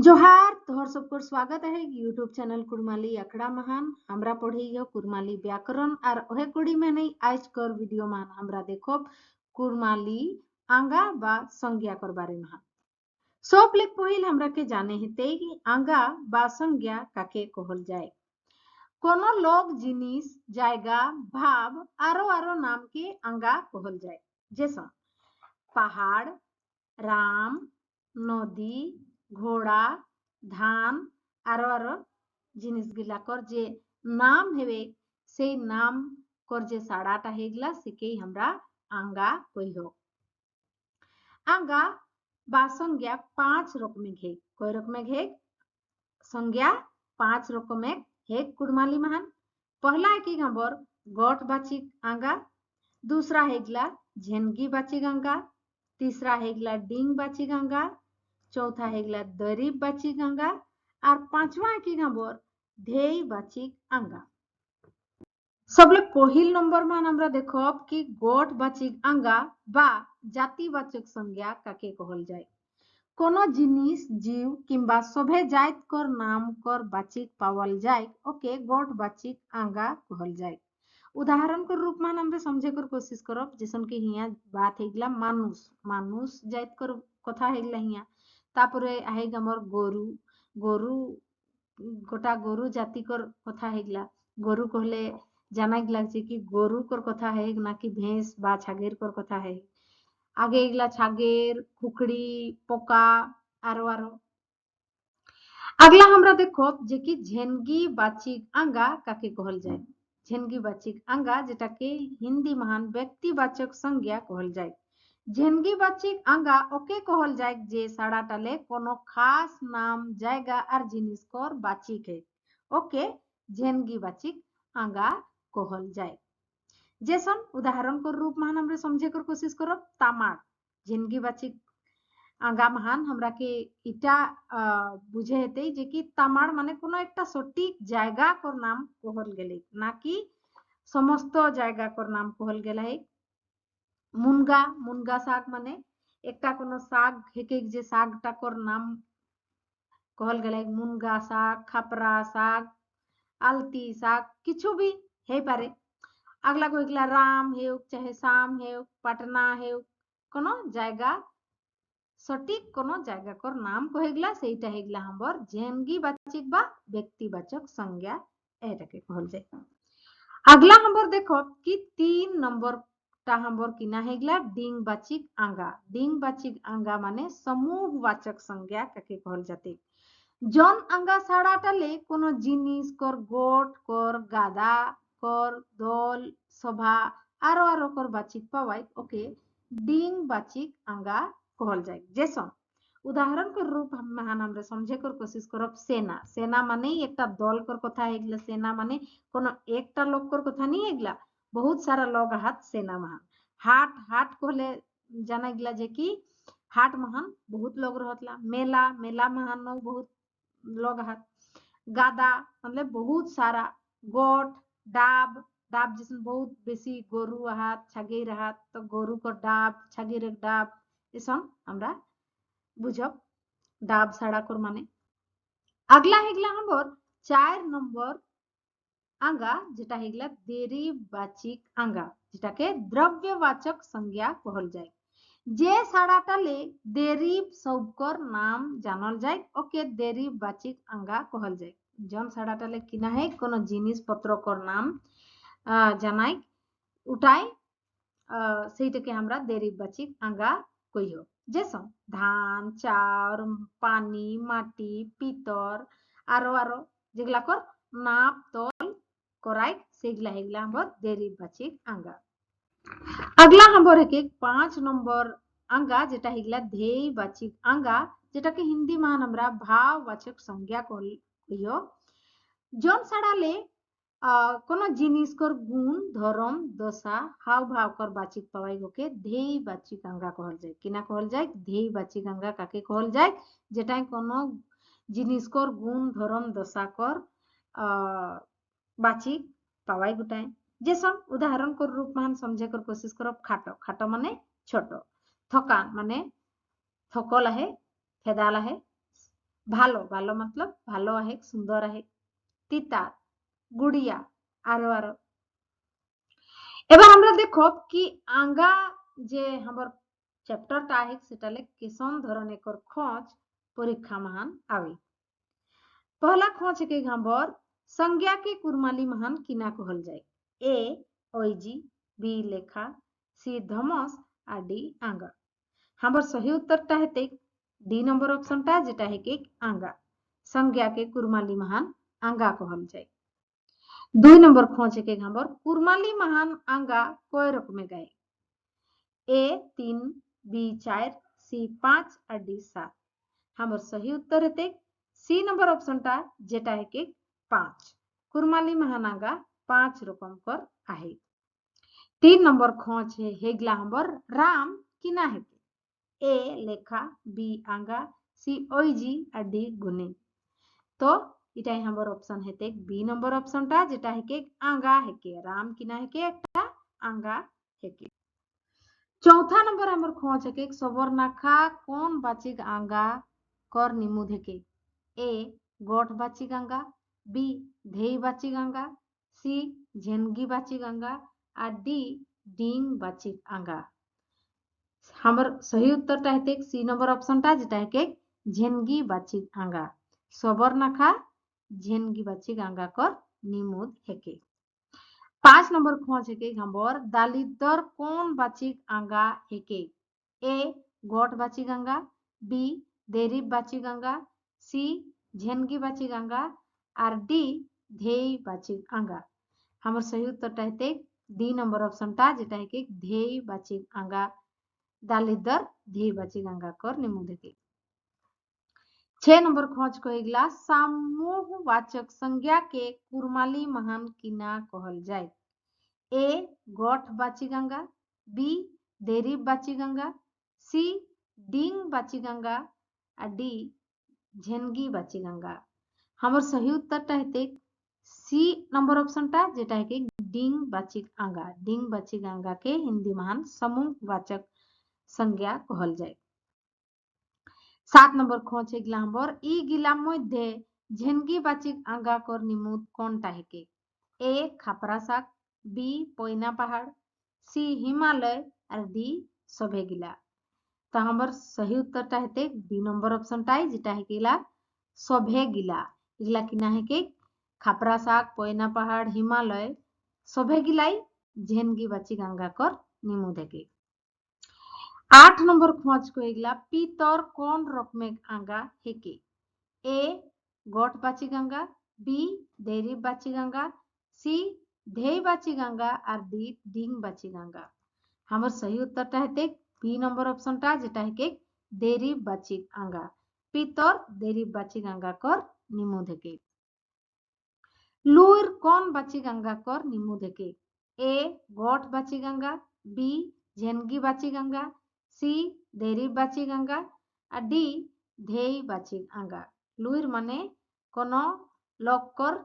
जोहार तोहर सबको स्वागत है यूट्यूब चैनल कुड़माली अखड़ा महान हमरा पढ़ी कुड़माली व्याकरण और ओहे कुड़ी में नहीं आज कर वीडियो मान हमरा देखो कुड़माली आंगा बा संज्ञा कर बारे में सब लेख पहिल हमरा के जाने हेते कि आंगा बा संज्ञा काके कहल जाए। कोनो लोग जिनिस जायगा भाव आरो आरो नाम के आंगा कहल जाए, जैसा पहाड़, राम, नदी, घोड़ा, धान आरो आरो जिनिस गिलाकर जे नाम हेवे से नाम कर जे साड़ाटा हेगला सेके हमरा आंगा कहियो। आंगा बा संज्ञा 5 रकमेर हे। कय रकमेर हे? संज्ञा 5 रकमेर हे कुड़माली महान। पहला की नंबर गट बाचिक आंगा, दूसरा हेगला झेनगी बाचिक आंगा, तीसरा हेगला डिंग बाचिक आंगा, चौथा हेगला दरीब बाचिक आंगा और पांचवा की नंबर धेय बाचिक आंगा। सबले पहिल नंबर मान हमरा देखब कि गट बाचिक आंगा बा जातिवाचक संज्ञा काके कहल जाए। कोनो जिनिस जीव किंबा सभे जात कर नाम कर बाचिक पावल जाए ओके गट बाचिक आंगा कहल जाए। उदाहरण के रूप में हमरे समझे कर कोशिश करब, जैसन कि हिया बात हेगला मानुष मानुष जात कर कथा हेगला हिया। तापरे आएगा मोर गोरु गोरु गोटा गोरु जाति कर कथा हेगला। गोरु कहले जाना लागছে कि गोरु कर कथा है ना कि भैंस बा छागेर कर कथा है। आगे एगला छागेर खुखड़ी पोका आरो आरो। अगला हमरा देखो जे कि झेनगी बाचिक आंगा काके कहल जाए। झेनगी बाचिक आंगा जेटाके हिंदी महान व्यक्तिवाचक संज्ञा कहल जाए। झेनगी बाचिक आंगा ओके कहल जाए जे साड़ाटाले कोनो खास नाम जायगा और जिनिस कर बाचिक है ओके झेनगी बाचिक आंगा कहल जाए। जैसन उदाहरण कर रूप में हमरे समझे कर कोशिश करब तामाड़ झेनगी बाचिक आंगा महान हमरा के इटा बुझे हेते जे कि तामाड़ माने कोनो एकटा सटीक जायगा कर नाम कहल गेले ना कि समस्त जायगा कर नाम कहल गेला है। मुनगा मुनगा शाक माने एकटा कोनो शाक हेके जे शाकटा कर नाम कहल गेला है। मुनगा शाक, खापरा शाक, आलती शाक किछु भी हे पारे। अगला को हेगला राम हेउ चाहे शाम हेउ पटना हेउ कोनो जायगा सटीक कोनो जायगा कर नाम कहेगला सेटा हेगला हमर झेनगी बाचिक बा व्यक्तिवाचक संज्ञा एटाके कहल जाए। अगला हमर देखो कि 3 नंबर ता हमर किना हेगला डिंग बाचिक आंगा। डिंग बाचिक आंगा माने समूहवाचक संज्ञा काके कहल जाते। जन आंगा साड़ाटाले कोनो जिनिस कर गोट कर गादा कर दल सभा आरो आरो कर बाचिक पावाई ओके डिंग बाचिक आंगा कहल जाए। जैसन उदाहरण के रूप में हमरे समझे कर कोशिश करब सेना। सेना माने एकटा दल कर कथा हेगला। सेना माने कोनो एकटा लोग कर कथा नहीं हेगला, बहुत सारा लोग हाथ सेना महान। हाट हाट कहले जाना गेला जे कि हाट महान बहुत लोग रहतला। मेला मेला महान बहुत लोग हाथ। गादा मतलब बहुत सारा। गोट डाब डाब जिसन बहुत बेसी गोरु हाथ छागेर हाथ तो गोरु को डाब छागेर डाब ऐसन हमरा बुझब डाब साड़ा कर माने। अगला हेगला हमर 4 नंबर आंगा जेटा हेगला देरीबाचिक आंगा जेटाके द्रव्यवाचक संज्ञा कहल जाए। जे साड़ाटाले देरीब सबकर नाम जानल जाए ओके देरीबाचिक आंगा कहल जाए। जन साड़ाटाले किना है कोनो जिनिस पत्र कर नाम जानाई उठाई सेटाके हमरा देरीबाचिक आंगा कहियो। जैसा धान चाउर पानी माटी पीतर आरो आरो जेगला कर नाप तोल कराई सेगला हेगला हमर देरीबाचिक आंगा। अगला हमर है 5 नंबर आंगा जेटा हेगला धेय बाचिक आंगा जेटाके हिंदी मान हमरा भाववाचक संज्ञा कहियो। जन साड़ाले कोनो जिनिस कर गुण धर्म दशा हाव भाव कर बाचिक पावाई ओके धेय बाचिक आंगा कहल जाए। किना कहल जाए धेय बाचिक आंगा काके कहल जाए जेटा कोनो जिनिस कर गुण धर्म दशा कर बाचिक पावाई गुटाए। जैसन उदाहरण कर रूप में समझे कर कोशिश करब खाटो खाटो माने छोटो। थकान माने थकल है फेदाल है। ভালো ভালো मतलब ভালো आहे सुंदर आहे তিতা গুড়িয়া আরো আরো এবার আমরা দেখো কি আঙ্গা যে हमर चैप्टरটা आहे সেটালে কিসন ধরনের কর খোঁজ পরীক্ষা महान आवे पहला खोज के हमर संज्ञा के कुरमाली महान किना कहल जाए ए ओइजी बी लेखा सी धमस আর ডি আঙ্গা हमर सही उत्तरটা हेते डी नंबर ऑप्शनটা যেটা হেকে আঙ্গা संज्ञा के कुरमाली महान आंगा कहल जाए 2 नंबर खोज के हमर कुरमाली महान आंगा कय रकमे गाय ए 3 बी 4 सी 5 और डी 7 हमर सही उत्तर हेते सी नंबर ऑप्शनটা যেটা হেকে 5 कुरमाली महान आंगा 5 रकम कर आहे 3 नंबर खोज हेगला हमर राम किना हेके ए लेखा बी आंगा सी ओइजी और डी गुने तो এটাই हमर ऑप्शन हेते बी नंबर ऑप्शनটা যেটা হেকে आंगा हेके राम किना हेके একটা आंगा हेके चौथा नंबर हमर खोज हेके सवर्णाखा कोन बाचिक आंगा कर निमुद हेके ए गोठ बाचिक आंगा बी धेई बाचिक आंगा सी झेनगी बाचिक आंगा और डी डिंग बाचिक आंगा हमर सही उत्तरটা हेते सी नंबर ऑप्शनটা যেটা হেকে झेनगी बाचिक आंगा सवर्णाखा झेनगी बाचिक आंगा कर निमुद हेके 5 नंबर खोज हेके हमर दालिदर कोन बाचिक आंगा हेके ए गोठ बाचिक आंगा बी देरीब बाचिक आंगा सी झेनगी बाचिक आंगा और डी धेई बाचिक आंगा हमर सही उत्तरটা हेते डी नंबर ऑप्शनটা যেটা হেকে धेई बाचिक आंगा दालिदर धेई बाचिक आंगा कर निमुद हेके 6 नंबर खोज कहेगला समूहवाचक संज्ञा के कुरमाली महान किना कहल जाए ए गोठ बाचिगंगा बी देरीब बाचिगंगा सी डिंग बाचिगंगा और डी झेनगी बाचिगंगा हमर सही उत्तरটা हेते सी नंबर ऑप्शनটা যেটা হেকে डिंग बाचिगांगा के हिंदी महान समूहवाचक संज्ञा कहल जाए 7 नंबर खोज हेगला हमर ই গিলা মধ্যে झेनगी बाचिक आंगा कर निमुद कोनटा हेके ए खापरा शाक बी पयना पहाड़ सी हिमालय और डी सभे गिला तो हमर सही उत्तरটা हेते बी नंबर ऑप्शनটাই যেটা হেকেলা सभे गिला এগুলা কিনা হেকে खापरा शाक पयना पहाड़ हिमालय सभे गिलाई झेनगी बाचिक आंगा कर निमुद हेके 8 नंबर खोज को एगला पीतर कोन रकमेक आंगा हेके ए गोठ बाचिगंगा बी देरीब बाचिगंगा सी धेई बाचिगंगा और डी डिंग बाचिगंगा हमर सही उत्तरটা हेते बी नंबर ऑप्शनটা যেটা হেকে देरीब बाचिक आंगा पीतर देरीब बाचिक आंगा कर निमुद हेके लुईर कोन बाचिक आंगा कर निमुद हेके ए गोठ बाचिगंगा बी झेनगी बाचिगंगा सी देरीब बाचिक आंगा और डी धेई बाचिक आंगा लुईर माने कोनो लोक कर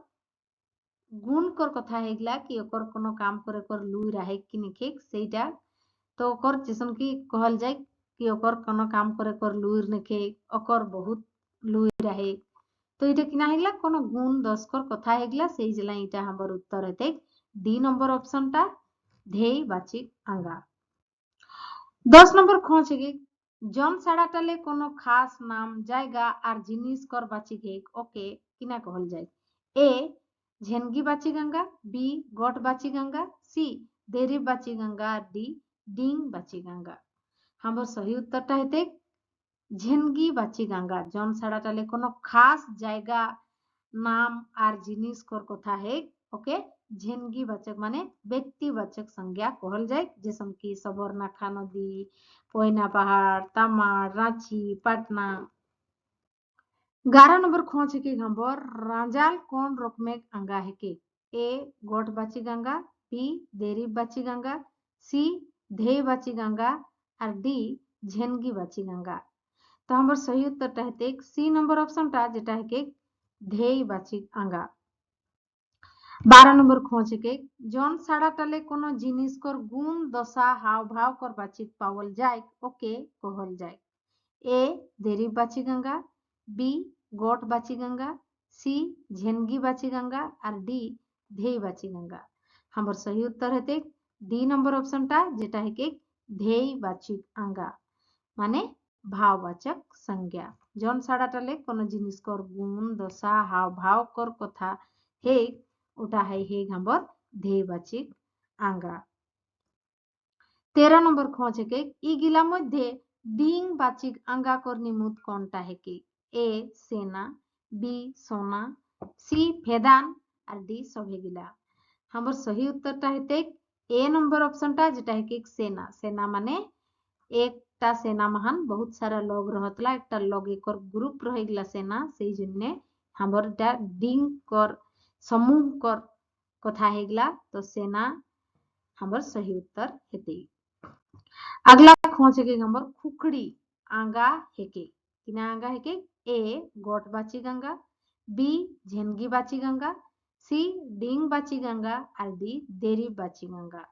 गुण कर कथा हेगला कि ओकर कोनो काम करे कर लुईर आहे कि निखे सेटा तो ओकर जैसन कि कहल जाए कि ओकर कोनो काम करे कर लुईर निखे ओकर बहुत लुईर आहे तो এটা কিনা হেগলা কোনো গুণ দশ কর কথা হেগলা সেই জেলা এটা हमर उत्तर हेते डी नंबर ऑप्शनটা धेई बाचिक आंगा 10 नंबर खोज हेगे জন ছাড়াটালে কোনো খাস নাম জায়গা আর জিনিস কর বাচিক হেগ ওকে কিনা कहल जाए ए झेनगी बाचिगंगा बी गोठ बाचिगंगा सी देरीब बाचिगंगा डी डिंग बाचिगंगा हमर सही उत्तरটা हेते झेनगी बाचिगंगा জন ছাড়াটালে কোনো খাস জায়গা नाम আর জিনিস কর কথা হেগ ওকে झेनगी वाचक माने व्यक्तिवाचक संज्ञा कहल जाए जैसे कि सवर्णाखा नदी पयना पहाड़ तमाड़ रांची पटना 11 नंबर खोज के हमर रांजाल कोन रकमेक आंगा हेके ए गोठ बाचिगंगा बी देरीब बाचिगंगा सी धेई बाचिगंगा और डी झेनगी बाचिगंगा तो हमर सही उत्तरটা हेते सी नंबर ऑप्शनটা যেটা হেকে धेई बाचिक आंगा 12 नंबर खोज के জন ছাড়াটালে কোনো জিনিস কর গুণ দশা হাव भाव कर बाचिक पावल जाए ओके कहल जाए ए देरीब बाचिगंगा बी गोट बाची गंगा, सी झेनगी बाची गंगा और डी धेई बाची गंगा। हमर सही उत्तर हेते डी नंबर ऑप्शन टा जेटा है कि धेई बाची आंगा माने भाववाचक संज्ञा। जौन साड़ाटाले कोनो जिनिस कर गुण दशा हाव भाव कर कथा हे ओटा है हमर धेयबाचिक आंगा। 13 नंबर खोज है इगिला मध्य डिंग बाचिक आंगा कर निमुत कोनटा है कि ए सेना, बी सोना, सी फेदान और डी सभेगिला। हमर सही उत्तरटा हेते ए नंबर ऑप्शनटा जेटा है कि सेना। सेना माने एकटा सेना महान बहुत सारा लोग रहतला एकटा लोग एकर ग्रुप रहेगला सेना सेही जन्ने हमर डा डिंग कर समूह कर कथा हेगला तो सेना हमर सही उत्तर हेते। अगला खोज के हमर खुखड़ी आंगा हेके किना आंगा हेके ए गोट बाची गंगा, बी झेनगी बाची गंगा, सी डिंग बाची गंगा और डी देरी बाची गंगा।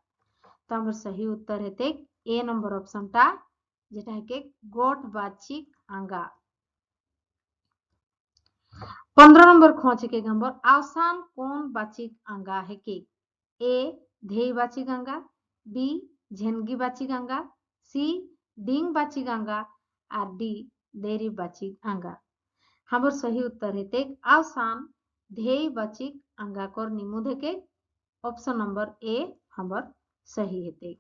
तो हमर सही उत्तर हेते ए नंबर ऑप्शन टा जेटा हेके गोट बाची आंगा। 15 नंबर खोज के हमर आसान कोन बाची आंगा हेके ए धेई बाची गंगा, बी झेनगी बाची गंगा, सी डिंग बाची गंगा और डी देरी बाची आंगा। हमर सही उत्तर हेते आसान धेई बाची आंगा कर निमुद हेके ऑप्शन नंबर ए हमर सही हेते।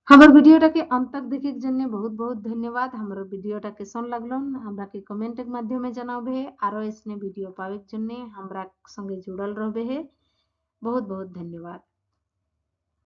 हमर वीडियोटा के अंत तक देखे के जन्य बहुत बहुत धन्यवाद। हमर वीडियोटा केसन लागलन हमरा के कमेंट के माध्यमे जनाबे आरो इसने वीडियो पावे के जन्य हमरा संगे जुड़ल रहबे है। बहुत बहुत धन्यवाद।